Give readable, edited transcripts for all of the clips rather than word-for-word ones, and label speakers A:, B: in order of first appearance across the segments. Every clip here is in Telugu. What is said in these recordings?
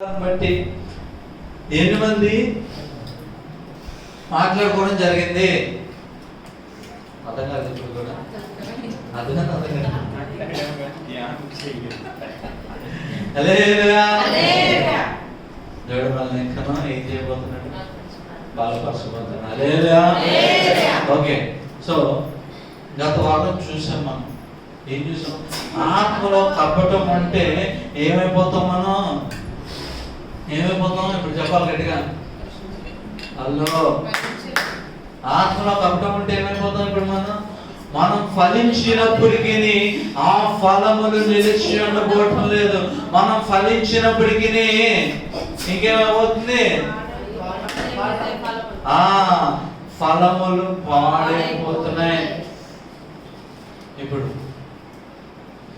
A: బట్టి ఎన్ని మంది మాట్లాడుకోవడం జరిగింది? అర్థం కాదు ఇప్పుడు కూడా దేవుడు మనల్ని ఇంకా ఏం చేయబోతున్నాడు? బాధపరచబోతున్నాడు. ఓకే, సో గత వారం చూసాం. మనం ఏం చూసాం? ఆత్మలో కప్పటం అంటే ఏమైపోతాం? మనం ఏమైపోతాం? ఇప్పుడు చెప్పాలి గట్టిగా. హలో, ఆత్మలో కప్పటం అంటే ఏమైపోతాం? ఇప్పుడు మనం ఫలించినప్పటికీ ఆ ఫలములు నిలిచి ఉండబోవటం లేదు. మనం ఫలించినప్పటికీ ఇంకేమైపోతుంది? ఫలములు పాడైపోతున్నాయి. ఇప్పుడు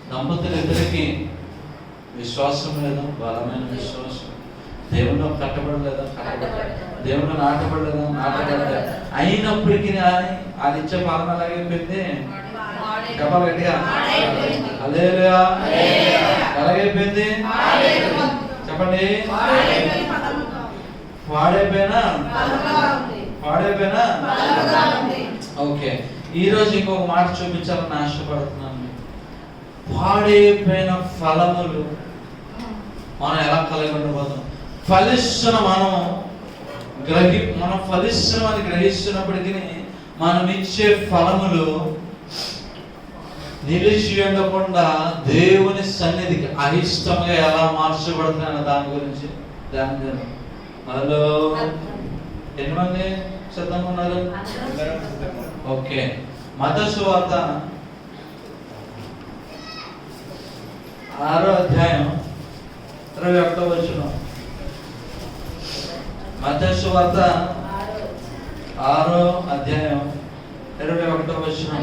A: దంపతులు ఇద్దరికి విశ్వాసం లేదా? బలమైన విశ్వాసం. దేవుల్లో కట్టబడలేదా? దేవుళ్ళు నాటబడలేదా? నాటబడలేదు. అయినప్పటికీ అది ఇచ్చే ఫలం ఎలాగైపోయింది? చెప్పాలి గట్టిగా. హల్లెలూయా. ఎలాగైపోయింది చెప్పండి? పాడైపోయినా. ఓకే, ఈరోజు ఇంకొక మాట చూపించాలని ఆశపడుతున్నాను. పాడైపోయిన ఫలములు మనం ఎలా కలిగి ఉండబోతున్నాం? మనం ఫలిస్తున్నామని గ్రహిస్తున్నప్పటికీ మనం ఇచ్చే ఫలములు నిలిచి ఉండకుండా దేవుని సన్నిధికి అయిష్టంగా ఎలా మార్చబడుతున్నాయన్న దాని గురించి ధ్యానం. హలో, ఎన్ని మంది సిద్ధంగా ఉన్నారు? ఓకే, మత్తయి సువార్త 6వ అధ్యాయం 21వ వచనం. మత్తయి సువార్త 6వ అధ్యాయం 21వ వచనం.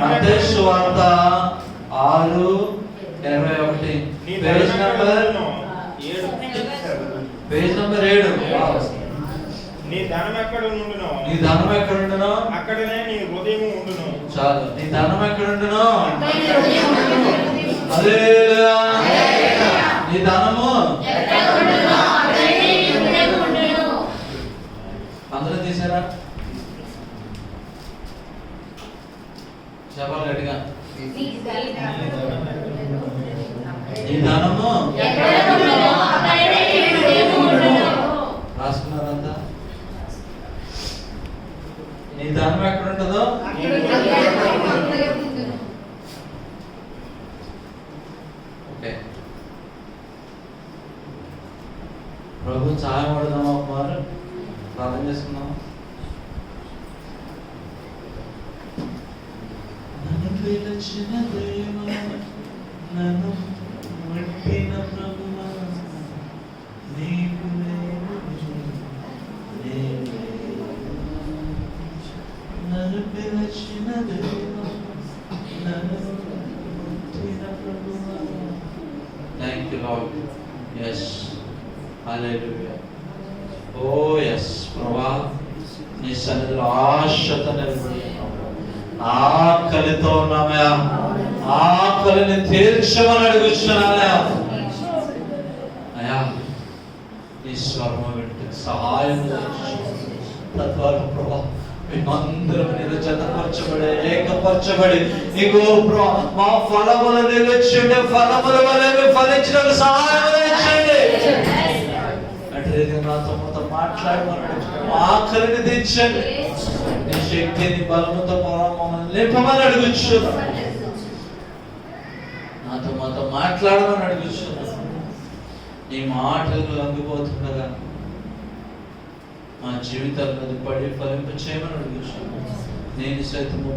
A: మత్తయి సువార్త 6:21. Page number 7.
B: నీ ధనం ఎక్కడ ఉండునో అక్కడనే నీ హృదయం ఉండును.
A: చాలు. నీ ధనం ఎక్కడ ఉండునో హల్లెలూయా. నీ ధనము అందరూ తీసారా? చెప్పాలి గట్టిగా. నీ ధనము రాసుకున్నారంతా? నీ ధనం ఎక్కడ ఉంటుందో ఓకే, ప్రభు సహాయం పడదామా? కుమారు ప్రార్థన చేసుకుందాం. నన్ను పిలిచిన దైవమా, నన్ను ముట్టిన ప్రభువా, నీకు నన్ను పిలిచిన దైవమా, నన్ను ముట్టిన ప్రభువా. Thank you lord. yes, hallelujah. oh yes ప్రభా, నీ సన్నిధిలో ఆశతో నిలబడి ఆకలితో ఉన్నామయ్యా. ఆకలిని తీర్చమని అడుగుతున్నానయ్యా. అయ్యా, ఈ స్వరము వింటే సహాయం తద్వారా ప్రభా మేమందరం నీలో జతపరచబడి ఏకపరచబడి నీకు మా ఫలములు నిలిచిండే ఫలముల వల్ల ఫలించిన సహాయం చేయండి. అంటే నాతో మాట్లాడమన్నాడు. ఆఖరిని తెచ్చండి. నీ శక్తిని బలముతో మమ్మల్ని నింపమని అడుగుచున్నాను. మాతో మాట్లాడమని అడుగుచున్నాను. నీ మాటలు లొంగిపోతుండగా మా జీవితాలను పడి ఫలింప చేయమని అడుగుచున్నాను. నేను సైతము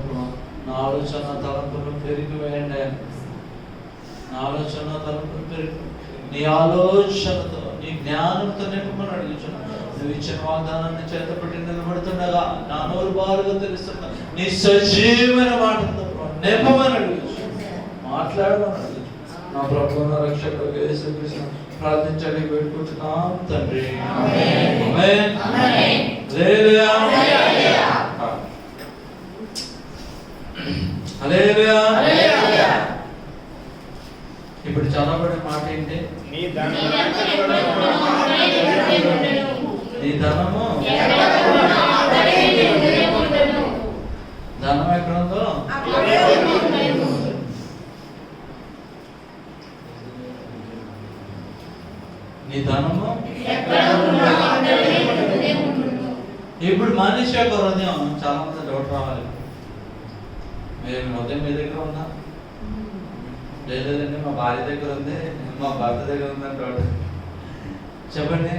A: నా ఆలోచన తలంపులు పెరిగి వేయండి. నా ఆలోచన తలంపులు పెరిగి నీ ఆలోచనతో నీ జ్ఞానంతో నింపమని అడుగుచున్నాను. నువ్వు ఇచ్చిన వాగ్దానాన్ని చేతపట్టి నిలబడుతుండగా నా నోరు బారుగా తెలుస్తున్నా నీ సజీవమైన మాటలతో నింపమని అడుగుచున్నాను. మాట్లాడమని అడుగుచున్నాను. నా ప్రభువు నా రక్షకుడు యేసుక్రీస్తు ప్రార్థించండి, వేడుకుంటున్నాం తండ్రి. ఆమేన్. హల్లెలూయా. హల్లెలూయా. ఇప్పుడు చదవబడిన మాట ఏంటి?
B: నీ నీ ధనము
A: ధనం ఎక్కడుందో నీ ధనము. ఇప్పుడు మనిషి యొక్క హృదయం చాలా మంది డౌట్ రావాలి, మీరు హృదయం మీ దగ్గర ఉందా? లేదండి మా భార్య దగ్గర ఉంది, మా భర్త దగ్గర ఉందని డౌట్. చెప్పండి.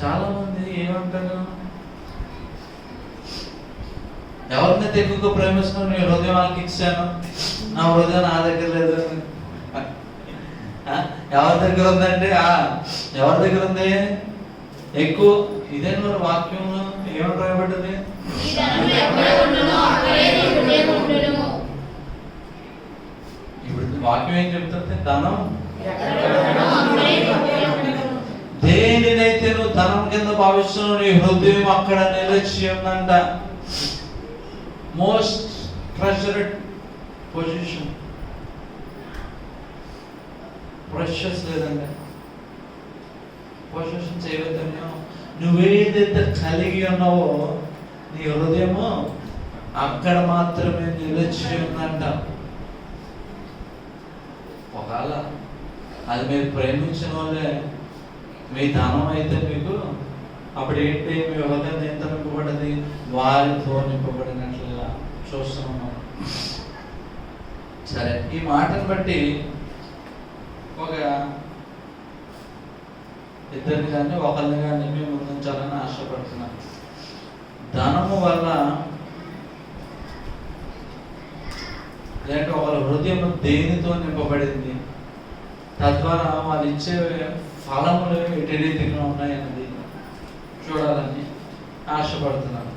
A: చాలా మంది ఏమంటారు, ఎవరినైతే ఎక్కువగా ప్రేమిస్తున్నాను నీ హృదయం వాళ్ళకి ఇచ్చాను, నా హృదయం నా దగ్గర లేదు. ఎవరి దగ్గర ఉందండి? ఎవరి దగ్గర ఉంది ఎక్కువ? ఇదే మరి వాక్యంలో ఏమని రాయబడ్డది? ఇప్పుడు వాక్యం ఏం చెప్తుంది? ధనం. దేనినైతే నువ్వు ధనం కింద భావిస్తున్నావు నీ హృదయం అక్కడ నిలిచి ఉందంట. మోస్ట్ ట్రెజర్డ్ పొజిషన్, ప్రెషస్ లేదండి. పొజిషన్స్ ఏవైతే ఉన్నాయో, నువ్వేదైతే కలిగి ఉన్నావో నీ హృదయము అక్కడ మాత్రమే నిలిచి ఉందంట. ఒకవేళ అది మీరు ప్రేమించిన వాళ్ళే మీ ధనం అయితే మీకు అప్పుడు ఏంటి, మీ హృదయం ఎంత నింపబడ్డది? వారితో నింపబడినట్లుగా చూస్తున్నాం. సరే, ఈ మాటను బట్టి ఒక ఇద్దరిని కానీ ఒకరిని కానీ మేము ముందుంచాలని ఆశపడుతున్నాం. ధనము వల్ల లేదంటే ఒకరి హృదయం దేనితో నింపబడింది, తద్వారా వాళ్ళు ఇచ్చే ఫలములు ఎటు రీతిగా ఉన్నాయన్నది చూడాలని ఆశపడుతున్నాను.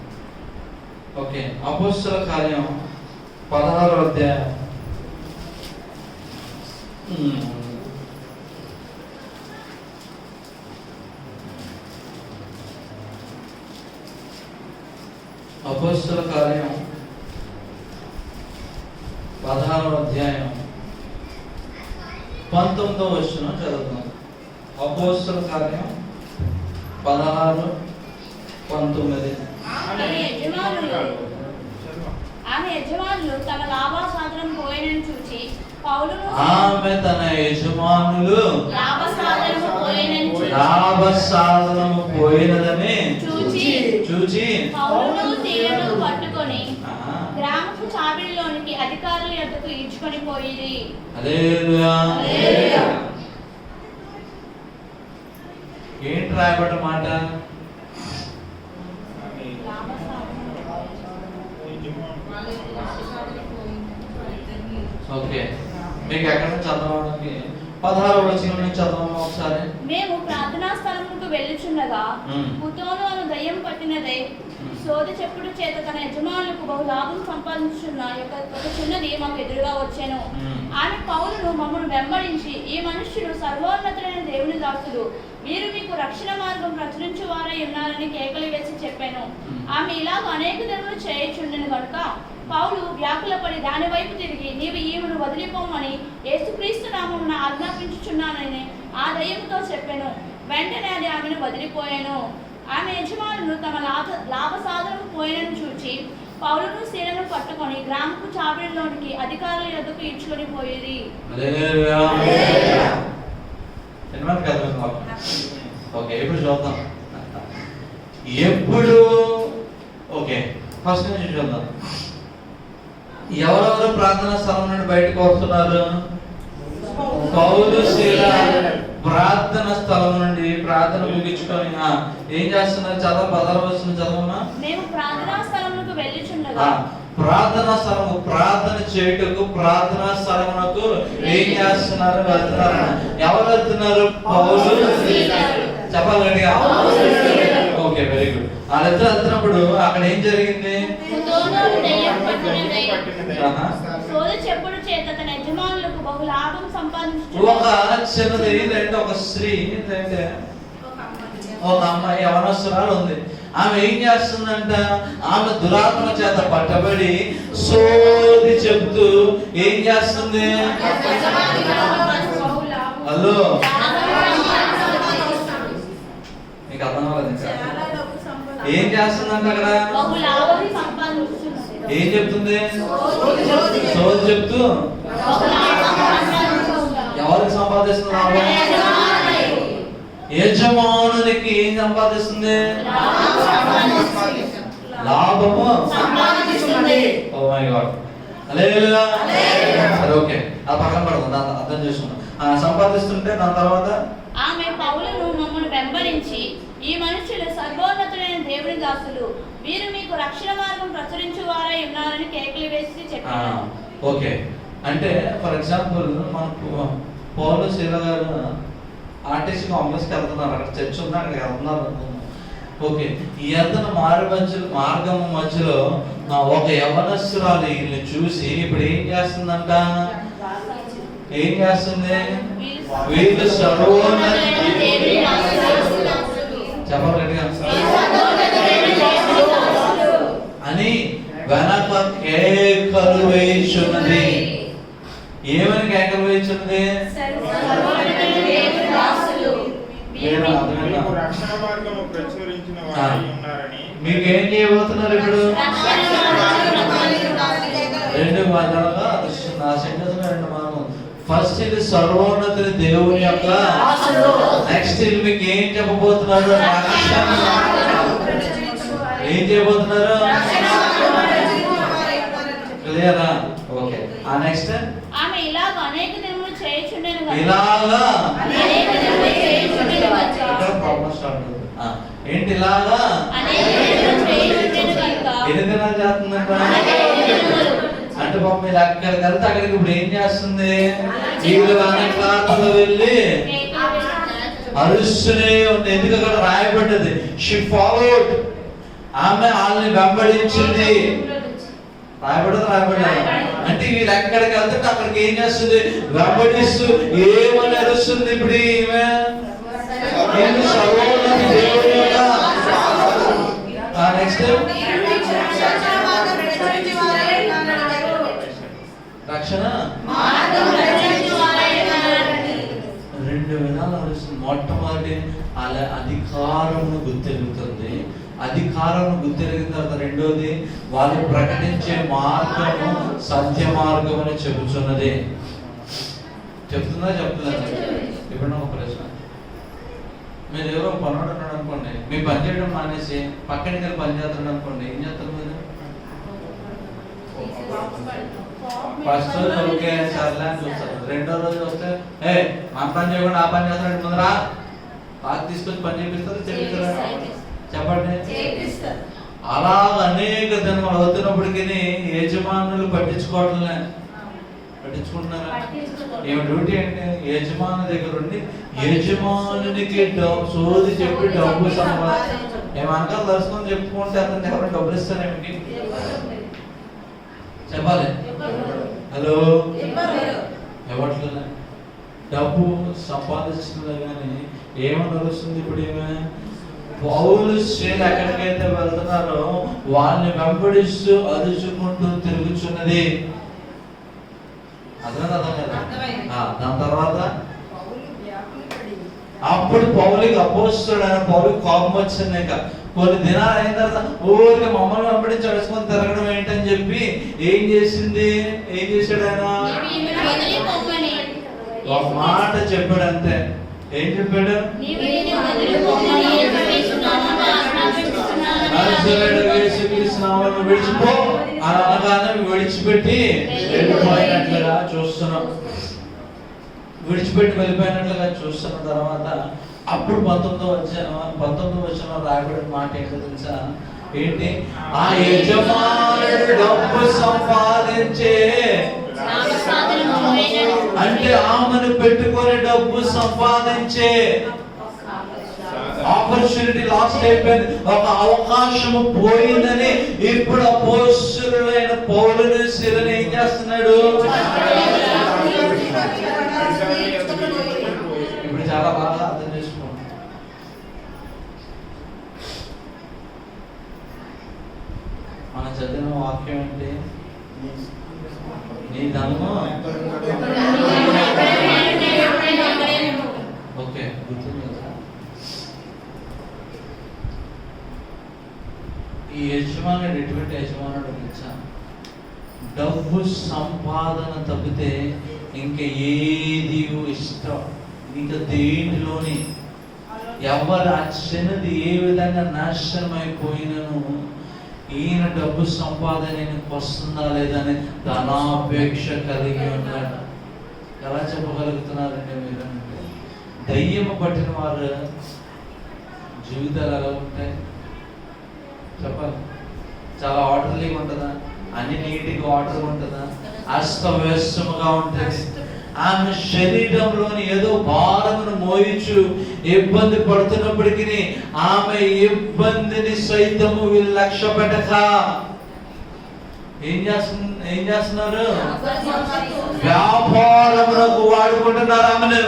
A: ఓకే, అపోస్తల కార్యం 16వ అధ్యాయం. అపోస్తల కార్యం 16వ అధ్యాయం 19వ వచనం చదువుతున్నాం. అపోస్తల కార్యం 16:19.
C: ఆమె యజమానులు తన లాభసాధనం పోయినని చూచి పౌలును
A: ఆమె తన యజమానులు లాభసాధనము పోయినదని చూచి
C: పౌలును సీలను పట్టుకొని గ్రామపు చావిడిలోనికి అధికారుల యొద్దకు ఈడ్చుకొని పోయిరి.
A: హల్లెలూయా. ఏంటి రాయబడ్డ మాట? ఓకే, మీకు ఎక్కడ నుంచి చదవడానికి 16వ వచనం నుంచి చదవమా ఒకసారి.
C: మేము ప్రార్థనా స్థలముకు వెళ్ళుచుండగా పుతోను అను దయ్యం పట్టినదే సోది చెప్పుడు చేత తన యజమానులకు బహు లాభం సంపాదించున్న ఒక చిన్నది మాకు ఎదురుగా వచ్చాను. ఆమె పౌలును మమ్మల్ని వెంబడించి, ఈ మనుష్యుడు సర్వోన్నతుడైన దేవుని దాసుడు, మీరు మీకు రక్షణ మార్గం ప్రచురించు వారై ఉన్నారని కేకలు వేసి చెప్పాను. ఆమె ఇలాగ అనేక దినములు చేయుచుండెను కనుక పౌలు వ్యాకులపడి దాని వైపు తిరిగి, నీవు ఈమెను వదిలిపోమని యేసుక్రీస్తు నామమున ఆజ్ఞాపించుచున్నానని ఆ దయ్యంతో చెప్పాను. వెంటనే అది ఆమెను వదిలిపోయాను. ఆమె యజమానులు తమ లాభసాధనము పోయినను చూచి పౌలును సీలను పట్టుకొని గ్రామపు చావిడిలోనికి అధికారుల యొద్దకు ఈడ్చుకొని పోయేది.
A: ఓకే, ఇప్పుడు చూద్దాం. ఎప్పుడు ఓకే, ఫస్ట్ నుంచి చూద్దాం. ఎవరెవరు ప్రార్థనా స్థలం నుండి బయటకు వస్తున్నారు? పౌలు శీల ప్రార్థన స్థలం నుండి ప్రార్థన ముగించుకొని ఏం చేస్తున్నారు? చదవ 16వ వచనం చదవమ్మా.
C: మేము ప్రార్థనా స్థలమునకు వెళ్ళుచుండగా,
A: ప్రార్థనా స్థలము ప్రార్థన చేయుటకు ప్రార్థనా స్థలమునకు ఏం చేస్తున్నారు? వెళ్తున్నారు. ఎవరు వెళ్తున్నారు? పౌలు చెప్పాలి గట్టిగా. Okay, very good. వాళ్ళిద్దరు వెళ్తున్నప్పుడు అక్కడ ఏం జరిగింది? ఒక చిన్నది ఏంటంటే ఒక స్త్రీ ఏంటంటే ఒక అమ్మాయి యవనస్తురాలు ఉంది. ఆమె ఏం చేస్తుందంట? ఆమె దురాత్మ చేత పట్టబడి సోది చెబుతూ ఏం చేస్తుంది? హలో, మీకు అర్థం అవ్వలేదు ఇంకా. ఏం చేస్తుందంట అక్కడ?
C: బహు లాభం సంపాదించుచున్నది.
A: ఏం చెప్తుంది? సోది చెప్తూ ఎవరికి సంపాదిస్తుంది లాభం? యజమానునికి ఏం సంపాదిస్తుంది? లాభము. ఓ మై గాడ్, హల్లెలూయా. సరే ఓకే, ఆ పక్కన పడుతుంది, అర్థం చేసుకున్నాం. సంపాదిస్తుంటే దాని తర్వాత
C: ఆమె పౌలును మమ్మల్ని వెంబడించి, ఈ మనుషులు సర్వోన్నతుడైన దేవుని దాసులు, వీరు మీకు రక్షణ మార్గం ప్రచురించు వారై ఉన్నారని కేకలు వేసి చెప్పారు.
A: ఓకే, అంటే ఫర్ ఎగ్జాంపుల్ మనకు పౌలు శీల గారు ఆర్టీసీ కాంప్లెక్స్కి వెళ్తున్నారు, అక్కడ చర్చ్ ఉంది, అక్కడికి వెళ్తున్నారు అనుకుందాం. ఓకే, ఈ వెళ్తున్న మార్గం మధ్యలో ఒక యవనస్తురాలు వీళ్ళని చూసి ఇప్పుడు ఏం చేస్తుందంట? ఏం చేస్తుంది? వీళ్ళు సర్వోన్నత చెప్పగలిగా అని వెనక కేకలు వేయుచున్నది. ఏమని కేకలు వేయుచున్నది?
B: రక్షణ మార్గము ప్రచురించిన వారై ఉన్నారని.
A: మీకు ఏం చేయబోతున్నారు ఇప్పుడు? రెండు మాటలుగా నా సెంటెన్స్ రెండు మాటలు. ఫస్ట్ ఇది సర్వోన్నతుని దేవుని యొక్క, నెక్స్ట్ ఇది మీకు ఏం చెప్పబోతున్నారు? ఏం చేయబోతున్నారు? క్లియరా? ఓకే, ఆ నెక్స్ట్
C: ఆమె ఇలాగ అనేక దినములు చేయుచుండెను గనుక.
A: ఇలాగా
C: అనేక దినములు చేయుచుండెను గనుక.
A: ఇక్కడ ప్రాబ్లం స్టార్ట్ అవుతుంది. ఏంటి ఇలాగా?
C: అనేక దినములు చేయుచుండెను గనుక.
A: ఎన్ని దినాలు చేస్తుందంట? అంటే పాపం మీరు అక్కడికి వెళ్తే అక్కడికి ఇప్పుడు ఏం చేస్తుంది? వీళ్ళు వెనకాతలు వెళ్ళి అరుస్తూనే ఉంది. ఎందుకు అక్కడ రాయబడ్డది? షీ ఫాలోడ్, ఆమె వాళ్ళని వెంబడించింది. రాయబడ్డది. అంటే వీళ్ళు ఎక్కడికి వెళ్తే అక్కడికి ఏం చేస్తుంది? వెంబడిస్తూ ఏమని అరుస్తుంది? ఇప్పుడు ఈమె సర్వోన్నత దేవుని యొక్క నెక్స్ట్ రక్షణ రెండు విధాలు అరుస్తుంది. మొట్టమొదటి అలా అధికారమును గుర్తెరుగుతుంది. అధికారమును గుర్తెరిగిన తర్వాత రెండోది వాళ్ళు ప్రకటించే మార్గము సత్య మార్గం అని చెబుతున్నది. చెప్తుందా చెప్తుందా? ఇప్పుడు నాకు ప్రశ్న, మీరు ఎవరో పనుడు ఉన్నాడు అనుకోండి, మీ పని చేయడం మానేసి పక్కనికి వెళ్ళి పని చేస్తున్నాడు అనుకోండి, ఏం చేస్తారు మీరు? ఫస్ట్ రోజు ఓకే సర్లే అని చూస్తారు. రెండో రోజు వస్తే మన పని చేయకుండా ఆ పని చేస్తాడు, ముందరా బాగా తీసుకొచ్చి పని చేపిస్తారు, చెప్తారా? చెప్పండి. అలా అనేక జన్మలు అవుతున్నప్పటికీ యజమానులు పట్టించుకోవట్లే. పట్టించుకుంటున్నారా? ఏమి డ్యూటీ అంటే యజమాని దగ్గర ఉండి యజమానునికి సోది చెప్పి డబ్బు ఏమనకాలు దర్శనం చెప్పుకుంటే అతను ఎవరైనా డబ్బులు ఇస్తారేమిటి? చెప్పాలి. హలో, ఇవ్వట్లే. డబ్బు సంపాదిస్తుంది కానీ ఏమని వస్తుంది? ఇప్పుడు ఏమే పౌలు స్త్రీలు ఎక్కడికైతే వెళ్తున్నారో వాళ్ళని వెంబడిస్తూ అరుచుకుంటూ తిరుగుచున్నది. అర్థం కదా? దాని తర్వాత అప్పుడు పౌలుకి అపోస్తుడు ఆయన పౌలుకి కోపం వచ్చింది. కొన్ని దినాలు అయిన తర్వాత ఊరికి మమ్మల్ని వెంబడించి అడుచుకొని తిరగడం ఏంటని చెప్పి ఏం చేసింది? ఏం చేశాడు ఆయన? ఒక మాట చెప్పాడు అంతే. ఏం చెప్పాడు? విడిచిపో అనగానే విడిచిపెట్టి వెళ్ళిపోయినట్లుగా చూస్తున్నాం. విడిచిపెట్టి వెళ్ళిపోయినట్లుగా చూస్తున్న తర్వాత అప్పుడు 19వ వచనంలో రాయబడిన మాట ఏంటో తెలుసా? ఏంటి? ఆ యజమానుడు డబ్బు సంపాదించే, అంటే ఆమెను పెట్టుకొని డబ్బు సంపాదించే ఆపర్చునిటీ లాస్ట్ అయిపోయింది. ఒక అవకాశము పోయిందని ఇప్పుడు అపోస్తలుడైన పౌలుని శిలని ఏం చేస్తున్నాడు? ఇప్పుడు చాలా బాగా అర్థం చేసుకోండి. మనం చదివిన వాక్యం ఏంటి? నీ ధనము గుర్తుంది కదా? ఈ యజమానుడు ఎటువంటి యజమానుడు తెలుసా? డబ్బు సంపాదన తప్పితే ఇంకా ఏది ఇష్టం, ఇంకా దేంట్లోని ఎవరు ఆ చిన్నది ఏ విధంగా నాశనం అయిపోయినను ఈయన డబ్బు సంపాదన వస్తుందా లేదని ధనాపేక్ష కలిగి ఉన్నాడు. ఎలా చెప్పగలుగుతున్నారంటే మీరు? దయ్యము పట్టిన వారు జీవితాలు ఎలా ఉంటాయి చెప్పాలి? చాలా ఆర్డర్లీగా ఉంటుందా? అన్ని నీటిగా ఆర్డర్ ఉంటుందా? అస్తవ్యస్తముగా ఉంటుంది. ఆమె శరీరంలోని ఏదో భారమును మోయించు ఇబ్బంది పడుతున్నప్పటికీ ఆమె ఇబ్బందిని సైతము వీళ్ళు లక్ష్య పెట్టక ఏం చేస్తున్నారు? వ్యాపారమునకు వాడుకుంటున్నారు. ఆమెను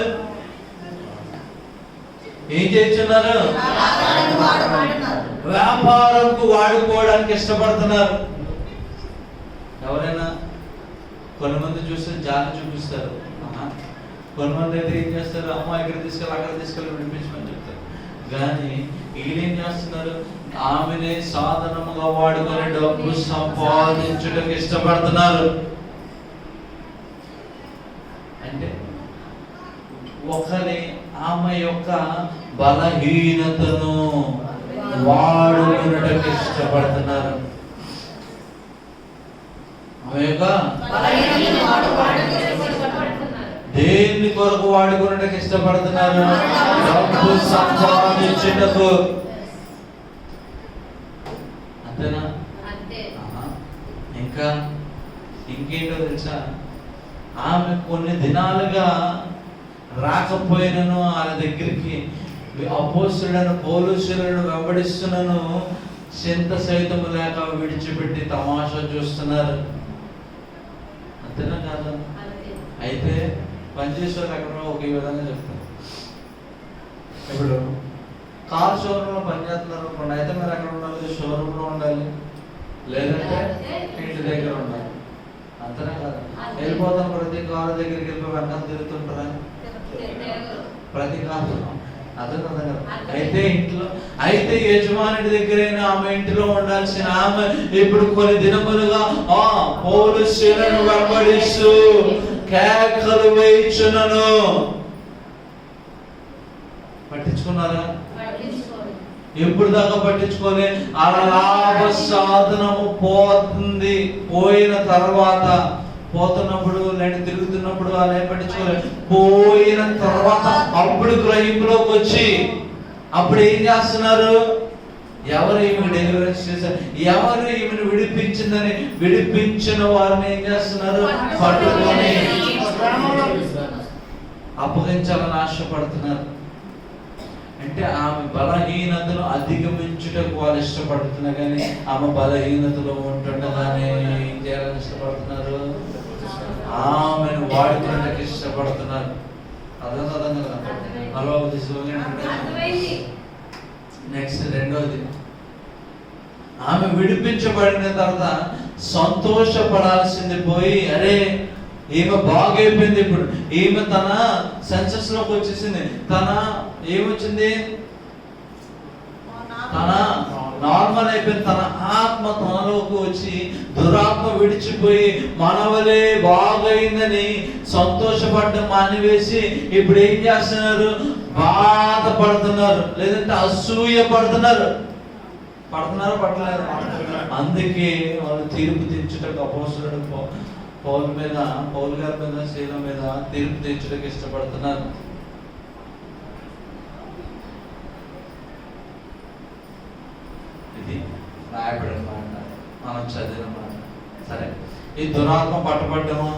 A: ఏం చేస్తున్నారు? వ్యాపారంకు వాడుకోవడానికి ఇష్టపడుతున్నారు. ఎవరైనా కొంతమంది చూస్తే జాలి చూపిస్తారు, కొంతమంది అయితే ఏం చేస్తారు? అమ్మ ఇక్కడ తీసుకెళ్ళి అక్కడ తీసుకెళ్ళి విడిపించమని చెప్తారు. కానీ వీళ్ళు ఏం చేస్తున్నారు? ఆమెనే సాధనముగా వాడుకొని డబ్బు సంపాదించడానికి ఇష్టపడుతున్నారు. అంటే ఒకరి ఆమె యొక్క బలహీనతను వాడుకున్నట్టుకు ఇష్టపడుతున్నారు. దేన్ని కొరకు వాడుకున్నట్టుకు ఇష్టపడుతున్నారు? డబ్బు సంపాదించుటకు. అంతేనా? ఇంకా ఇంకేంటో తెలుసా? ఆమె కొన్ని దినాలుగా రాకపోయినను ఆయన దగ్గరికి అపోస్తులను పౌలుసులను వెంబడిస్తున్నను చింత సైతము లేక విడిచిపెట్టి తమాషా చూస్తున్నారు. అంతేనా కాదు? అయితే పనిచేసేవారు ఎక్కడ ఒక విధంగా చెప్తారు. ఇప్పుడు కార్ షోరూంలో పనిచేస్తున్నారు అనుకోండి, అయితే మీరు ఎక్కడ ఉండాలి? షోరూంలో ఉండాలి, లేదంటే ఇంటి దగ్గర ఉండాలి. అంతేనా కాదు? వెళ్ళిపోతాం ప్రతి కారు దగ్గరికి వెళ్ళిపోయి వెనకాల తిరుగుతుంటారా? ప్రతి కారు అర్థం కదా? అయితే యజమానుడి దగ్గరైనా ఆమె ఇంటిలో ఉండాల్సిన ఆమె ఇప్పుడు కొన్ని దినములుగా పౌలుసులను వెంబడిస్తూ కేకలు వేయించునను. పట్టించుకున్నారా? ఎప్పుడు దాకా పట్టించుకోలే. ఆ లాభ సాధనము పోతుంది. పోయిన తర్వాత పోతున్నప్పుడు నేను తిరుగుతున్నప్పుడు అలా పట్టించుకోలేదు. పోయిన తర్వాత అప్పుడు గ్రహింపులోకి వచ్చి అప్పుడు ఏం చేస్తున్నారు? ఎవరు ఈమె డెలివరెన్స్ చేశారు, ఎవరు ఈమెను విడిపించిందని విడిపించిన వారిని ఏం చేస్తున్నారు? పట్టుకొని అప్పగించాలని ఆశపడుతున్నారు. అంటే ఆమె బలహీనతను అధిగమించుటకు వాళ్ళు ఇష్టపడుతున్నారు. కానీ ఆమె బలహీనతలో ఉంటుండగానే ఏం చేయాలని ఇష్టపడుతున్నారు? ఆమెను వాడుకోవడానికి ఇష్టపడుతున్నారు. అర్థం కదా? హలో, నెక్స్ట్ రెండోది, ఆమె విడిపించబడిన తర్వాత సంతోషపడాల్సింది పోయి అరే ఈమె బాగైపోయింది, ఇప్పుడు ఈమె తన సెన్సెస్ లోకి వచ్చేసింది, తన ఏమొచ్చింది? తన నార్మల్ అయిపోయింది. తన ఆత్మ తనలోకి వచ్చి దురాత్మ విడిచిపోయి మనవలే బాగైందని సంతోషపడడం మానివేసి ఇప్పుడు ఏం చేస్తున్నారు? బాధపడుతున్నారు, లేదంటే అసూయ పడుతున్నారు. పట్టలేదు. అందుకే వాళ్ళు తీర్పు తెచ్చుటకు అపోస్తులుడు పౌలు గారి మీద శీల మీద తీర్పు తెచ్చుటకు ఇష్టపడుతున్నారు. ఇది రాయబడిన మాట, మనం చదివిన మాట. సరే, ఈ దురాత్మ పట్టబడ్డము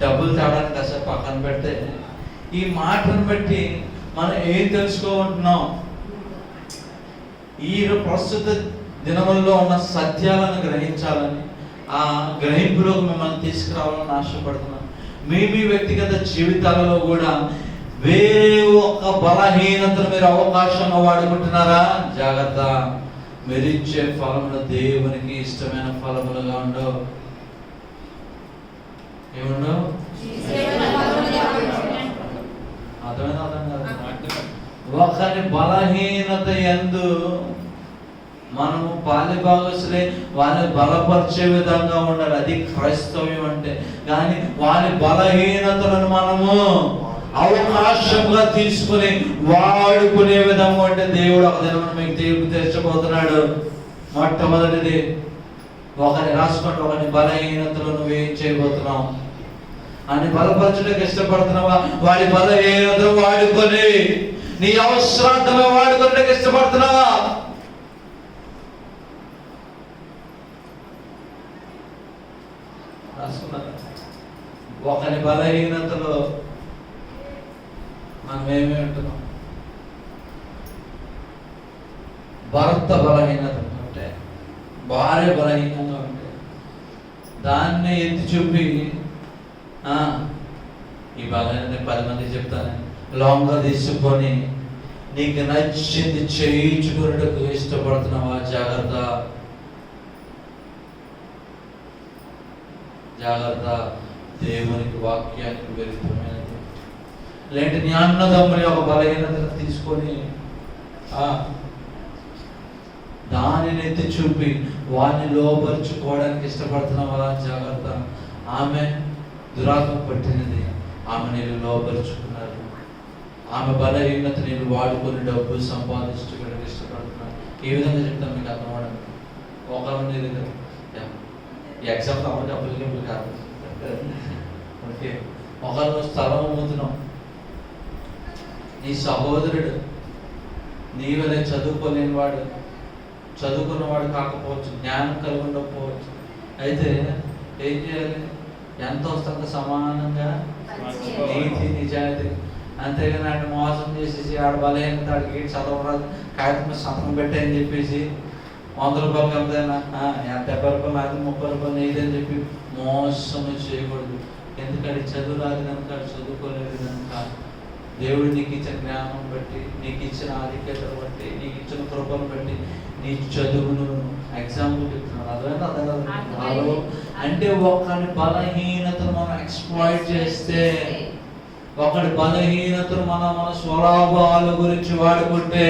A: డబ్బులు తేవడానికి కాసేపు పక్కన పెడితే ఈ మాటను బట్టి మనం ఏం తెలుసుకోమంటున్నాం? ఈ ప్రస్తుత దినముల్లో ఉన్న సత్యాలను గ్రహించాలని, ఆ గ్రహింపులోకి మిమ్మల్ని తీసుకురావాలని ఆశపడుతున్నాం. మీ వ్యక్తిగత జీవితాలలో కూడా వేరే ఒక బలహీనతను మీరు అవకాశంగా వాడుకుంటున్నారా? జాగ్రత్త. మెరిచ్చే ఫలములు దేవునికి ఇష్టమైన ఫలములుగా ఉండవు. ఏముండవు? అర్థమైనా? ఒకరి బలహీనత యందు మనము పాలిభాగస్తులే వాళ్ళని బలపరిచే విధంగా ఉండాలి. అది క్రైస్తవ్యం అంటే. కానీ వాళ్ళ బలహీనతలను మనము అవకాశంగా తీసుకుని వాడుకునే విధంగా అంటే దేవుడు ఒక దినం మీకు తీర్పు తెచ్చబోతున్నాడు. మొట్టమొదటిది ఒకరిని రాసుకుంటూ ఒకరిని బలహీనతలు నువ్వేం చేయబోతున్నావు అని బలపరచడానికి ఇష్టపడుతున్నావా? వాడి బలహీనతలు వాడుకొని నీ అవసరార్థమే వాడుకోవడానికి ఇష్టపడుతున్నావా? ఒకరి బలహీనతలో మనం ఏమి ఉంటున్నాం? భర్త బలహీనత ఉంటే, భార్య బలహీనంగా ఉంటే దాన్ని ఎత్తి చూపి ఈ బలహీనత 10 మంది చెప్తాను లాంగ్గా తీసుకొని నీకు నచ్చింది చేయించుకున్నట్టుకు ఇష్టపడుతున్నావా? జాగ్రత్త జాగ్రత్త. దేవునికి వాక్యానికి విరుద్ధమైనది. లేదంటే నీ అన్నదమ్ముని ఒక బలహీనతను తీసుకొని దానిని ఎత్తి చూపి వాడిని లోపరుచుకోవడానికి ఇష్టపడుతున్నావా? జాగ్రత్త. ఆమె దురాత్మ పట్టినది, ఆమె నేను లోపరుచుకున్నారు. ఆమె బలహీనత నేను వాడుకొని డబ్బు సంపాదించుకోవడానికి ఇష్టపడుతున్నాను. ఏ విధంగా చెప్తాను మీకు అర్థం అవడానికి? ఒకరు ఎగ్జామ్ కాబట్టి అప్పులకి కాదు. ఓకే, ఒకరు స్థలం అమ్ముతున్నాం. నీ సహోదరుడు నీవనే చదువుకోలేని వాడు, చదువుకున్నవాడు కాకపోవచ్చు, జ్ఞానం కలిగి ఉండకపోవచ్చు. అయితే ఏం చేయాలి? ఎంత వస్తుందో సమానంగా నీతి నిజాయితీ. అంతేగాని ఆయన మోసం చేసేసి ఆడ బలహీనత ఆడికి చదవరాదు కాగితం సంతకం పెట్టని చెప్పేసి 100 రూపాయలు కమ్మదైనా 70 రూపాయలు అది 30 రూపాయలు నీదని చెప్పి మోసం చేయకూడదు. ఎందుకంటే చదువు రాదు కనుక, చదువుకోలేదు కనుక దేవుడు నీకు ఇచ్చిన జ్ఞానం బట్టి, నీకు ఇచ్చిన ఆధిక్యతను బట్టి, నీకు ఇచ్చిన కృపను బట్టి నీ చదువును ఎగ్జాంపుల్ చెప్తున్నాడు. అదే అంటే ఒకరి బలహీనతను మనం ఎక్స్‌ప్లాయిట్ చేస్తే, ఒకరి బలహీనతను మన స్వలాభాల గురించి వాడుకుంటే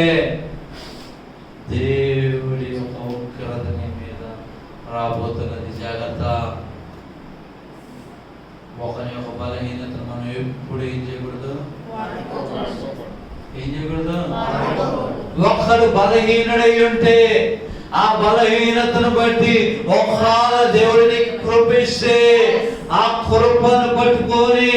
A: దేవుడి యొక్క ఉగ్రత నీ మీద రాబోతున్నది. జాగ్రత్త. ఒకరి యొక్క బలహీనతను మనం ఎప్పుడు ఏం చేయకూడదు? ఏం చేయకూడదు? ఒక్కడు బలహీనుడై ఉంటే ఆ బలహీనతను బట్టి ఒకవేళ దేవుడిని కృపిస్తే ఆ కృపను పట్టుకొని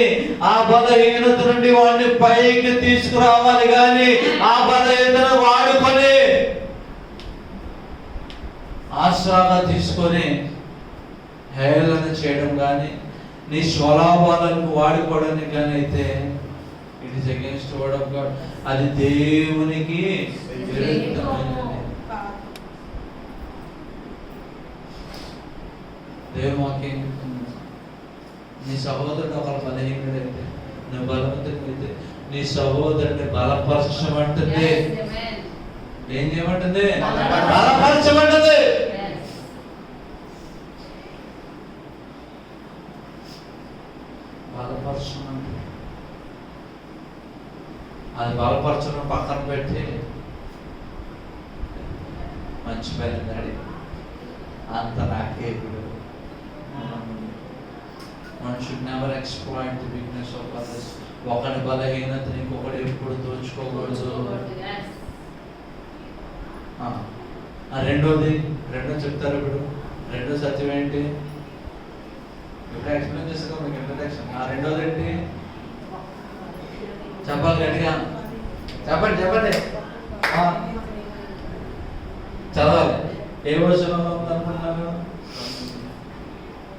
A: ఆ బలహీనత నుండి వాడిని పైకి తీసుకురావాలి. కానీ ఆ బలహీనతను వాడుకొని ఆశ్రగా తీసుకొని హేళన చేయడం కానీ, నీ స్వలాభాలను వాడుకోవడానికి కానీ అయితే it is against word of God. అది దేవునికి విరుద్ధమైనది. దేవుని వాక్యం నీ సహోదరుడు ఒక బలహీనుడైతే, నువ్వు బలవంతుడైతే నీ సహోదరుడిని బలపరచమంటుంది. ఏం చేయమంటుంది? బలపరచమంటుంది. బలపరచమంటుంది. అది బలపరచడం పక్కన పెట్టి మంచి పని అంత నాకే ఇప్పుడు one should never exploit the weakness of others. ఒకడి బలహీనతని ఇంకొకటి ఎప్పుడు దోచుకోకూడదు. రెండో చెప్తారు. ఇప్పుడు రెండో సత్యం ఏంటి? ఇప్పుడు ఎక్స్ప్లెయిన్ చేస్తాం మీకు ఇంట్రడక్షన్. రెండోది ఏంటి చెప్పాలి గట్టిగా? చెప్పండి చదవాలి. ఏ వచనంలో ఉందనుకున్నారు?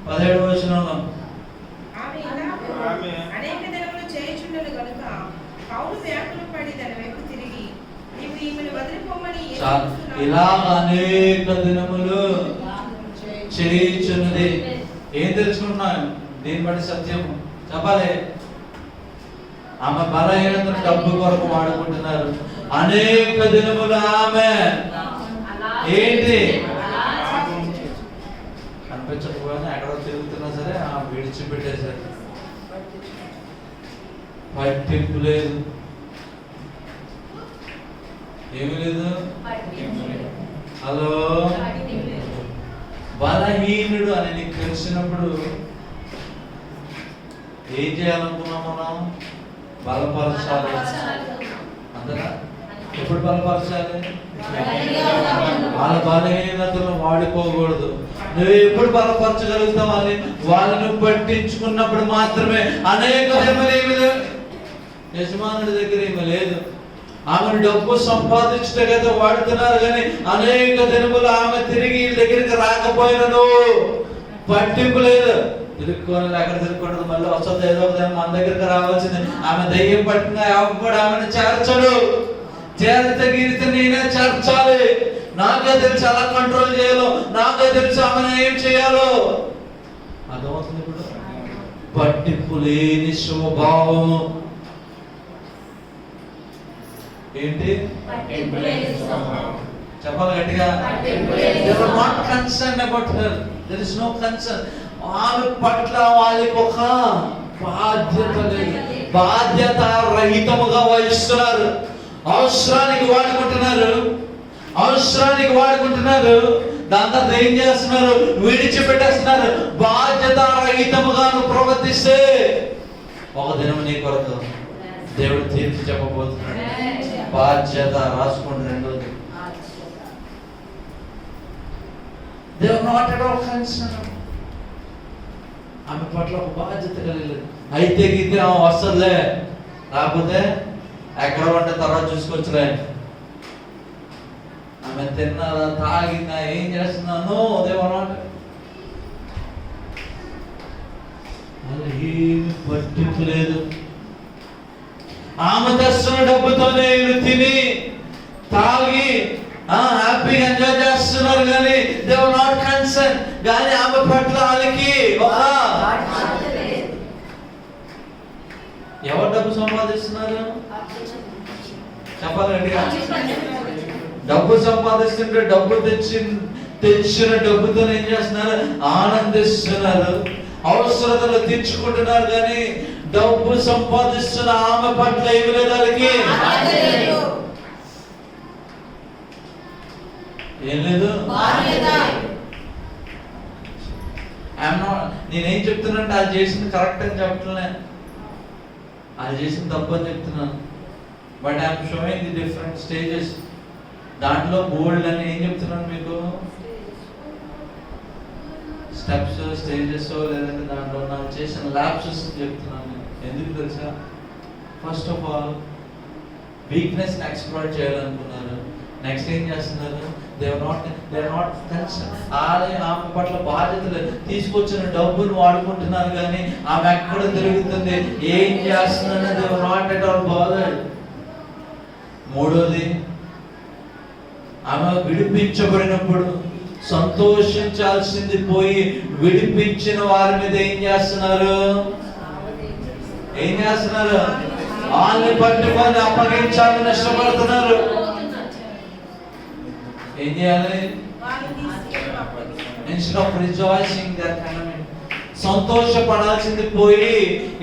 A: 17వ వచనంలో.
D: అనేక దినములు చేయుచుండెను గనుక పౌలు వ్యాకులం పడి దాని వైపు తిరిగి, నీవు ఈమెను వదిలిపోమని
A: ఇలా అనేక దినములు చేయుచున్నది. ఏం తెలుసుకుంటున్నాను? దీన్ని బట్టి సత్యం చెప్పాలి. ఆమె బలహీనతను డబ్బు కొరకు వాడుకుంటున్నారు. అనేక దినములు ఆమె ఏంటి కనిపించకపోయినా ఎక్కడో తిరుగుతున్నా సరే విడిచిపెట్టేశారు. పట్టింపు లేదు. ఏమీ లేదు. హలో, బలహీనుడు అని నీకు తెలిసినప్పుడు ఏం చేయాలనుకున్నాం మనం? బలపరచాలి. అంతేనా? ఎప్పుడు బలపరచాలి? వాళ్ళ బలహీనతలను వాడుకోకూడదు. నువ్వు ఎప్పుడు బలపరచగలుగుతావు అని వాళ్ళను పట్టించుకున్నప్పుడు మాత్రమే. అనేక యజమానుడి దగ్గర ఏమీ లేదు. ఆమెను డబ్బు సంపాదించటకైతే వాడుతున్నారు కానీ అనేక దినములు ఆమె తిరిగి వీళ్ళ దగ్గరికి రాకపోయినను పట్టింపు లేదు. తిరుక్కొని అక్కడ తిరుక్కుంటుంది, మళ్ళీ వస్తుంది ఏదో ఒక మన దగ్గరికి రావాల్సింది. ఆమె దయ్యం పట్టిన కూడా ఆమెను చేర్చడు. చేరితే గీరితే నేనే చేర్చాలి. నాకే తెలుసు అలా కంట్రోల్ చేయాలో, నాకే తెలుసు ఆమెను ఏం చేయాలో. అర్థమవుతుంది ఇప్పుడు? పట్టింపు లేని స్వభావము. ఏంటి చెప్పాలి గట్టిగా? Not concern about her. There is no concern. ఆమె పట్ల వాళ్ళకి ఒక బాధ్యత లేదు. బాధ్యత రహితముగా వహిస్తున్నారు. అవసరానికి వాడుకుంటున్నారు. దాని తర్వాత ఏం చేస్తున్నారు? విడిచిపెట్టేస్తున్నారు. బాధ్యత రహితముగా ప్రవర్తిస్తే ఒక దినం నీ కొరకు దేవుడు తీర్పు చెప్పబోతున్నాడు. బాధ్యత రాసుకోండి. రెండోది, they are not at all concerned. ఆమె పట్ల ఒక బాధ్యత కలిగి అయితే గీతే ఆమె వస్తుందిలే, రాకపోతే ఎక్కడ ఉంటే తర్వాత చూసుకొచ్చులే. ఆమె తిన్నారా, తాగిందా, ఏం చేస్తున్నాను ఏమి పట్టింపు లేదు. ఆమె తెస్తున్న డబ్బుతోనే వీళ్ళు తిని తాగి హ్యాపీగా ఎంజాయ్ చేస్తున్నారు కానీ దే ఆర్ నాట్ కన్సర్న్. కానీ ఆమె పట్ల వాళ్ళకి ఎవరు డబ్బు సంపాదిస్తున్నారు? చెప్పాలి గట్టిగా. డబ్బు సంపాదిస్తుంటే డబ్బు తెచ్చిన డబ్బుతో ఏం చేస్తున్నారు? ఆనందిస్తున్నారు, అవసరతలు తీర్చుకుంటున్నారు. కానీ డబ్బు సంపాదిస్తున్న ఆమె పట్ల ఏమి లేదు వాళ్ళకి. ఏం లేదు. నేనేం చెప్తున్నానంటే అది చేసింది కరెక్ట్ అని చెప్పట్లే, అది చేసింది తప్పు అని చెప్తున్నాను. But I'm showing the different stages. దాంట్లో బోల్డ్ అని ఏం చెప్తున్నాను మీకు? స్టెప్స్, స్టేజెస్, లేదంటే దాంట్లో నాకు చేసిన ల్యాప్సెస్ చెప్తున్నాను. ఎందుకు తెలుసా? First of all weakness explore చేయాలనుకున్నారు. నెక్స్ట్ ఏం చేస్తున్నారు? They are not concern. ఆమె పట్ల బాధ్యతలు తీసుకొచ్చిన డబ్బును వాడుకుంటున్నారు కానీ ఆమె ఎక్కడ తిరుగుతుంది, ఏం చేస్తున్నారు? They are not at all bothered. మూడోది, ఆమె విడిపించబడినప్పుడు సంతోషించాల్సింది పోయి విడిపించిన వారి మీద ఏం చేస్తున్నారు? వాళ్ళని పట్టుకొని అప్పగించాలని ఇష్టపడుతున్నారు. ఏం చేయాలి? Instead of rejoicing that coming, సంతోషపడాల్సింది పోయి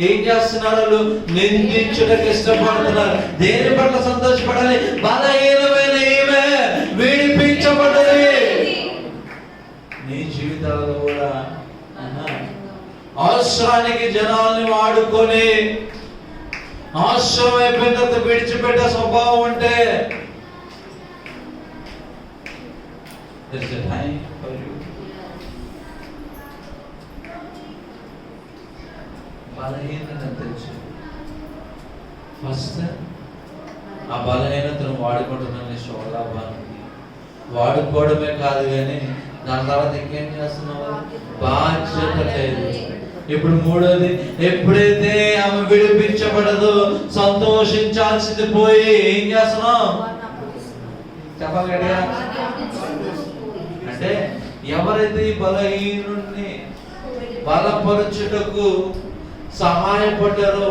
A: ఏం చేస్తున్నారు? నిందించుటకు ఇష్టపడుతున్నారు. దేని పట్ల సంతోషపడాలి? బలహీనమైన ఈమె విడిపించబడాలి. నీ జీవితాలలో కూడా అవసరానికి జనాల్ని వాడుకొని అవసరం అయిపోయిన తర్వాత విడిచిపెట్టే స్వభావం ఉంటే there's a time for you. బలహీనత తెలుసు. ఫస్ట్ ఆ బలహీనతను వాడుకుంటున్నాను స్వలాభానికి. వాడుకోవడమే కాదు కానీ దాని తర్వాత ఇంకేం చేస్తున్నావు? బాధ్యత లేదు. ఇప్పుడు మూడోది, ఎప్పుడైతే ఆమె విడిపించబడదో సంతోషించాల్సింది పోయి ఏం చేస్తున్నావు? చెప్పాలి కదా. అంటే ఎవరైతే ఈ బలహీనుడిని బలపరచుటకు సహాయపడ్డారో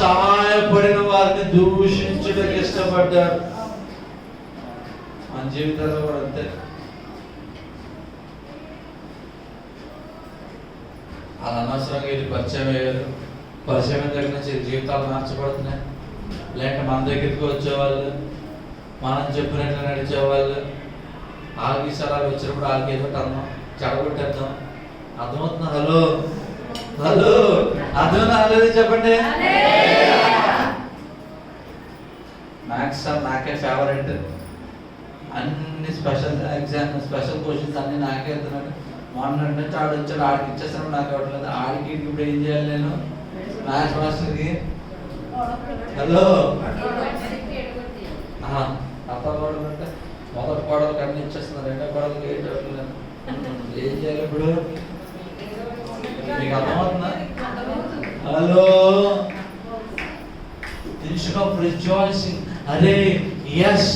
A: సహాయపడిన వారిని దూషించుటకు ఇష్టపడ్డారు. మన జీవితాల్లో కూడా అంతే. అది అనవసరంగా ఇది పరిచయం అయ్యారు. పరిచయం దగ్గర నుంచి జీవితాలు మార్చబడుతున్నాయి. లేక మన దగ్గరికి వచ్చేవాళ్ళు మనం చెప్పినట్లు నడిచేవాళ్ళు ఆగి సలాలు వచ్చినప్పుడు వాళ్ళకి ఏదో అర్థం చెడగొట్టేద్దాం. అర్థమవుతున్నా? హలో హలో అర్థం రాలేదు చెప్పండి. మ్యాథ్స్ సార్ నాకే ఫేవరెట్. అన్ని స్పెషల్ క్వశ్చన్స్ అన్ని నాకే వెళ్తున్నాడు. మొన్న నుంచి ఆడు వచ్చాడు, ఆడికి ఇచ్చేస్తాను, నాకు ఇవ్వట్లేదు. ఆడికి ఇప్పుడు ఏం చేయాలి నేను మ్యాథ్స్ మాస్టర్కి? హలో అత్త కోడలు అంటే మొదటి కోడలు అన్ని ఇచ్చేస్తున్నారు, రెండో కోడలకి ఏం చెప్పలేదు. ఏం చేయాలి ఇప్పుడు? మీకు అర్థమవుతుందా? Hello rejoicing. అరే ఎస్,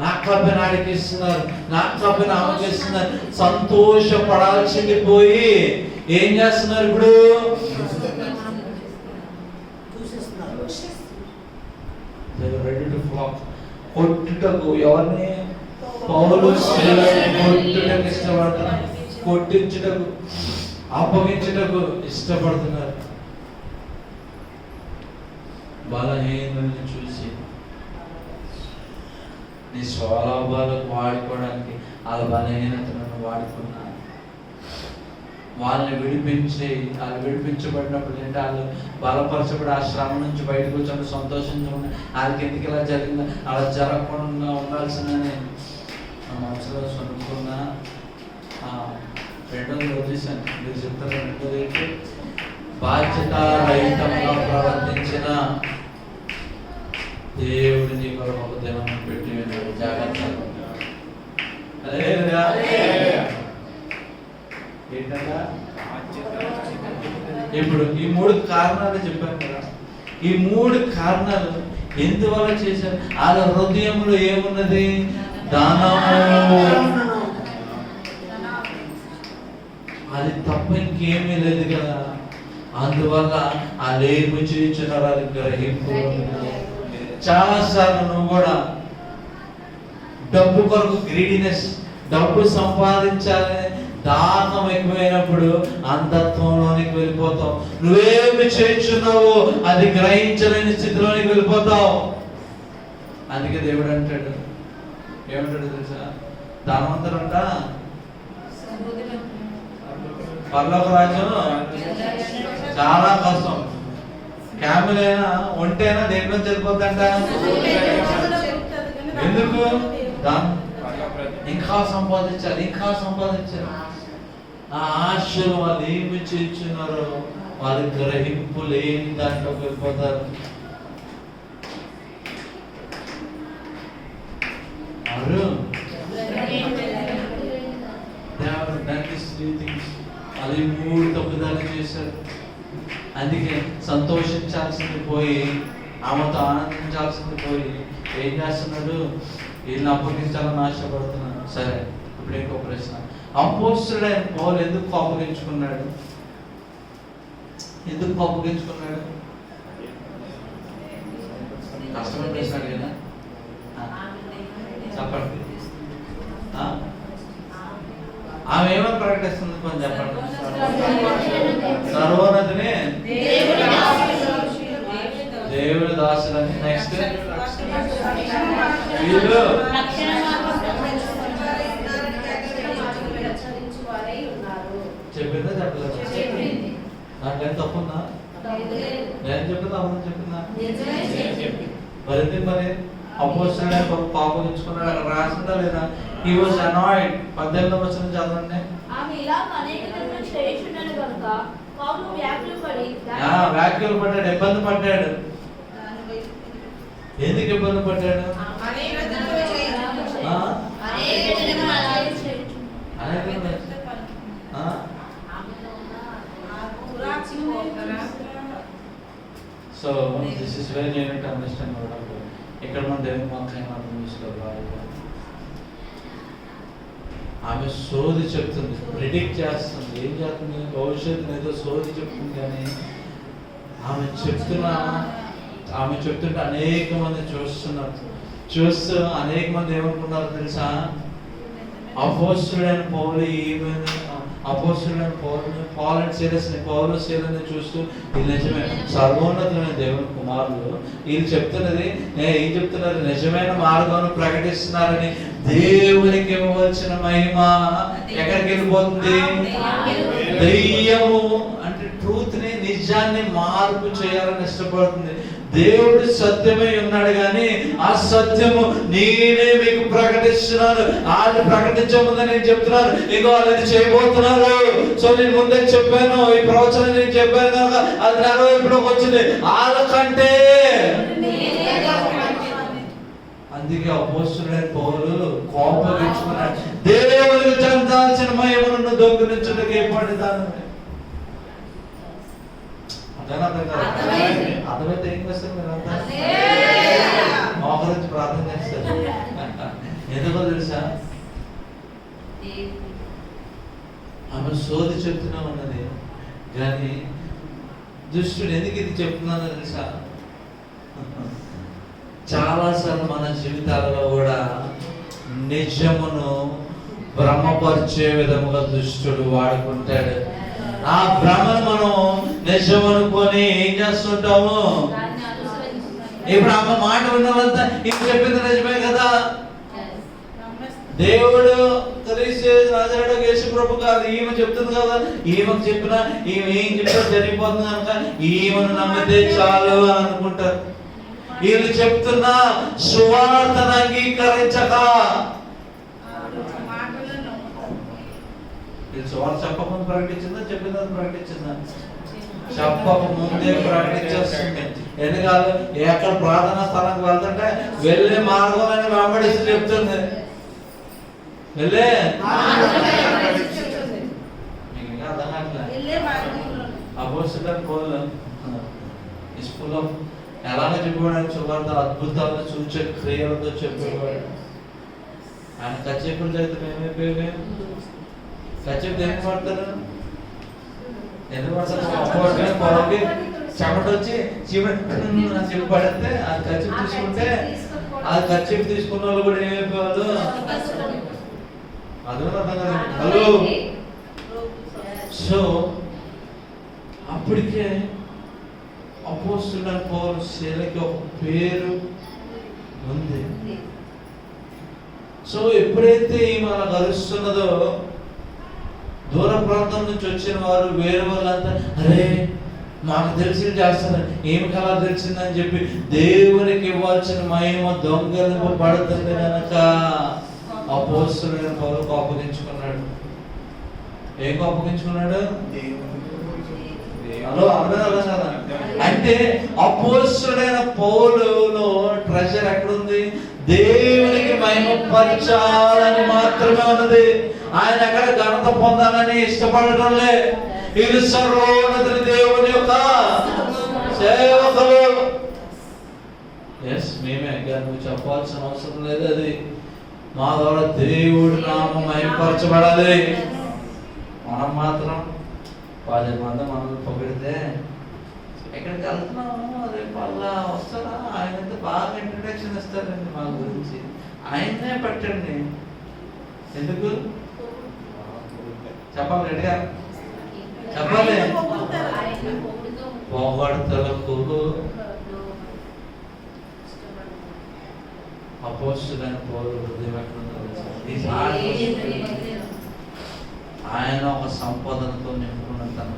A: నాకు తప్పిన ఆడికి ఇస్తున్నారు, నాకు తప్పిన ఆమెకి ఇస్తున్నారు. సంతోషపడాల్సింది పోయి ఏం చేస్తున్నారు ఇప్పుడు? Ready to flax. కొట్టుటకు ఎవరిని? పౌలు కొట్టుటకు ఇష్టపడుతున్నారు, కొట్టించుటకు అప్పగించుటకు ఇష్టపడుతున్నారు. బలహీనుల్ని చూసి నీ స్వలాభాలకు వాడుకోవడానికి వాళ్ళ బలహీనతలను వాడుకున్నా. వాళ్ళని విడిపించి, వాళ్ళు విడిపించబడినప్పుడు ఏంటి, వాళ్ళు బలపరచబడి ఆ శ్రమ నుంచి బయటకు వచ్చినప్పుడు సంతోషించకుండా వాళ్ళకి ఎందుకు ఇలా జరిగిందో అలా జరగకుండా ఉండాల్సిందని నా మనసులో అనుకున్నా. రెండోది వదిలేసాను. మీరు చెప్తారు రెండోది బాధ్యత రహితంగా ప్రవర్తించిన దేవుడు నీ కొరకు ఒక దినం పెట్టి ఉన్నాడు. జాగ్రత్త. ఏంటంటే ఇప్పుడు ఈ 3 కారణాలు చెప్పాను కదా. ఈ 3 కారణాలు ఎందువల్ల చేశారు? వాళ్ళ హృదయంలో ఏమున్నది? దానము. అది తప్ప ఇంకేమీ లేదు కదా. అందువల్ల వాళ్ళు ఏమి చేయించున్నారో అది గ్రహింపు. చాలా సార్లు నువ్వు కూడా డబ్బు కొరకు గ్రీడినెస్, డబ్బు సంపాదించాలని దాహం ఎక్కువైనప్పుడు అంధత్వంలోనికి వెళ్ళిపోతావు. నువ్వేమి చేయించున్నావో అది గ్రహించలేని స్థితిలోనికి వెళ్ళిపోతావు. అందుకే దేవుడు అంటాడు, ఏమంటాడు తెలుసా? ధనవంతుడంట పరలోక రాజ్యం చాలా కష్టం. క్యామెల్ అయినా ఒంటైనా దేంట్లో వెళ్ళిపోద్దంట. ఎందుకు? ఇంకా సంపాదించాలి, ఇంకా సంపాదించాలి. ఆ ఆశలు వాళ్ళు ఏమి చేస్తున్నారో వాళ్ళు గ్రహింపు లేని దాంట్లోకి వెళ్ళిపోతారు. అది 3 తప్పుదాలు చేశారు. అందుకే సంతోషించాల్సింది పోయి, ఆమెతో ఆనందించాల్సింది పోయి ఏం చేస్తున్నాడు? వీళ్ళని అప్పగించాలని ఆశపడుతున్నాడు. సరే, ఇప్పుడు ఇంకో ప్రశ్న. అపోస్తలుడైన పౌలు ఎందుకు కోపగించుకున్నాడు? ఎందుకు కోపగించుకున్నాడు? కష్టమైన ప్రశ్న అడిగినా చెప్పండి. ఆమె ఏమని ప్రకటిస్తుంది కొంచెం చెప్పండి. సర్వోన్నతిని దేవుడి దాసులని. నెక్స్ట్ వీళ్ళు చెప్పిందా చెప్పలేదు? దాంట్లో ఏం తప్పుందా? నేను చెప్పిందా అవును చెప్పిందా? మరి అపోస్తలుడైన కోపగించుకున్నాడు అక్కడ రాసిందా లేదా? He was annoyed. 18వ వచనం చదవండి.
C: ఆమె ఇలా అనేక దినములు చేయుచుండెను గనుక పౌలు వ్యాకులపడి
A: పడ్డాడు, ఇబ్బంది పడ్డాడు. ఎందుకు ఇబ్బంది పడ్డాడు? So this is very unit understand. ఇక్కడ మన దేవుని వాక్యం అర్థం చేసుకోవాలి. ఆమె సోది చెప్తుంది, ప్రిడిక్ట్ చేస్తుంది. ఏం చేస్తుంది? భవిష్యత్తుని ఏదో సోది చెప్తుంది. కానీ ఆమె చెప్తుంటే అనేక మంది చూస్తూ అనేక మంది ఏమనుకున్నారు తెలుసా? అపోస్తలుడైన పౌలు అపోస్తులైన పౌలు అండ్ సీలస్ని, పౌలు సీలని చూస్తూ ఇది నిజమే, సర్వోన్నతమైన దేవుని కుమారులు వీళ్ళు చెప్తున్నది, ఏం చెప్తున్నారు, నిజమైన మార్గాన్ని ప్రకటిస్తున్నారని. దేవునికి ఇవ్వవలసిన మహిమ ఎక్కడికి వెళ్ళిపోతుంది? దెయ్యము అంటే ట్రూత్ ని, నిజాన్ని మార్పు చేయాలని ఇష్టపడుతుంది. దేవుడు సత్యమై ఉన్నాడు కానీ ఆ సత్యము నేనే మీకు ప్రకటిస్తున్నాను, వాళ్ళు ప్రకటించముందని నేను చెప్తున్నాను, ఇంకో వాళ్ళని చేయబోతున్నారు. సో నేను ముందే చెప్పాను, ఈ ప్రవచనం నేను చెప్పాను కనుక అది నెరవేర్పులోకి వచ్చింది వాళ్ళకంటే. అందుకే అపోస్తులైన పౌలు కోపగించుకున్నాడు, దేవునికి చెందాల్సిన మహిమను దొంగిలించుటకు ఏర్పడి దాని అర్థమైతే ఏం చేస్తారు మీరంతా? మోకరించి ప్రార్థన చేస్తారు. ఎందుకో తెలుసా, ఆమె సోది చెప్తున్నా ఉన్నది కానీ దుష్టుడు ఎందుకు ఇది చెప్తున్నానో తెలుసా? చాలాసార్లు మన జీవితాలలో కూడా నిజమును భ్రమపరిచే విధముగా దుష్టుడు వాడుకుంటాడు. ఆ భ్రమను మనం నిజం అనుకొని ఏం చేస్తుంటాము? ఇప్పుడు ఆమె మాట విన్నదంతా ఇది చెప్పింది నిజమే కదా. దేవుడు నజరేయుడు యేసు ప్రభు కాదు, ఈమె చెప్తుంది కదా, ఈమెకు చెప్పినా ఈమె ఏం చెప్పినా జరిగిపోతుంది కనుక ఈమెను నమ్మితే చాలు అని అనుకుంటారు. వీళ్ళు చెప్తున్న సువార్తను అంగీకరించక, సువార్త చెప్పకముందు ప్రకటించిందా, చెప్పిన ప్రకటించిందా? చెప్పక ముందే ప్రకటించేస్తుంది. ఎందుకాదు, ఎక్కడ ప్రార్థనా స్థలానికి వెళ్తుంటే వెళ్ళే మార్గంలోనే వెంబడిస్తూ చెప్తుంది. వెళ్ళే అపోస్తలుల పౌలు ఈ స్కూల్ ఆఫ్ ఎలాగ చెప్పేవాడు? సువార్త అద్భుతాలను సూచే క్రియలతో చెప్పేవాడు. ఆయన కచ్చేపులు చదివితే ఏమైపోయాయి? కచ్చేపు దేనికి పడతారు? ఎందుకు పడతారు? పొలంకి చెమట వచ్చి చెప్పి పడితే అది కచ్చేపు తీసుకుంటే అది కచ్చేపు తీసుకున్న వాళ్ళు కూడా ఏమైపోయారు? అది కూడా అర్థం కదా. హలో, సో అప్పటికే అపోస్తలుడైన పౌలు శీలకి ఒక పేరు ఉంది. సో ఎప్పుడైతే ఈమె అలా కలుస్తున్నదో దూర ప్రాంతం నుంచి వచ్చిన వారు వేరే వాళ్ళంతా అరే మాకు తెలిసి చేస్తారు, ఏమికి అలా తెలిసిందని చెప్పి దేవునికి ఇవ్వాల్సిన మహిమ దొంగలింపబడుతుంది కనుక అపోస్తలుడైన పౌలు కోపగించుకున్నాడు. ఏం కోపగించుకున్నాడు? హలో, అర్థం కదా. అంటే అపోస్తలుడైన పౌలులో ట్రెజర్ ఎక్కడుంది? దేవునికి మహిమ పరచాలని మాత్రమే ఉన్నది. ఆయన ఎక్కడ ఘనత పొందాలని ఇష్టపడటం లే. ఇది సర్వోన్నత దేవుని యొక్క సేవకులు. ఎస్, మేమే, నువ్వు చెప్పాల్సిన అవసరం లేదు. అది మా ద్వారా దేవుడి నామం మహిమపరచబడాలి. మనం మాత్రం 10 మంది మనల్ని పొగిడితే ఎక్కడికి వెళ్తున్నాము, రేపు అలా వస్తారా, ఆయనతో బాగా ఇంట్రడక్షన్ ఇస్తారండి మా గురించి, ఆయన్నే పెట్టండి. ఎందుకు చెప్పాలి? రెడీగా చెప్పాలి. పొగడ్తలకు అపోస్తలుడైన పౌలు హృదయం ఆయన ఒక సంపదనతో నింపుకున్న తను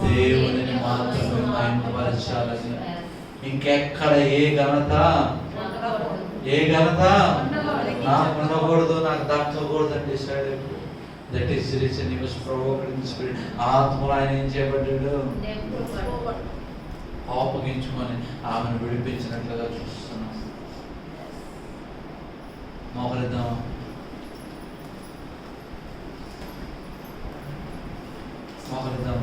A: దేవుని మాత్రమే మహిమపరచాలని. ఇంకెక్కడ ఏ ఘనత నాకు ఉండకూడదు, నాకు దక్కకూడదు అని డిసైడ్ అయిపోయి. That is reason he was provoked in the spirit. ఆత్మలో ఆయన ఏం చేయబడ్డాడు? కోపగించుకొని ఆమెను విడిపించినట్లుగా చూస్తున్నాం. మోకరిద్దాం. మోకరిద్దాం.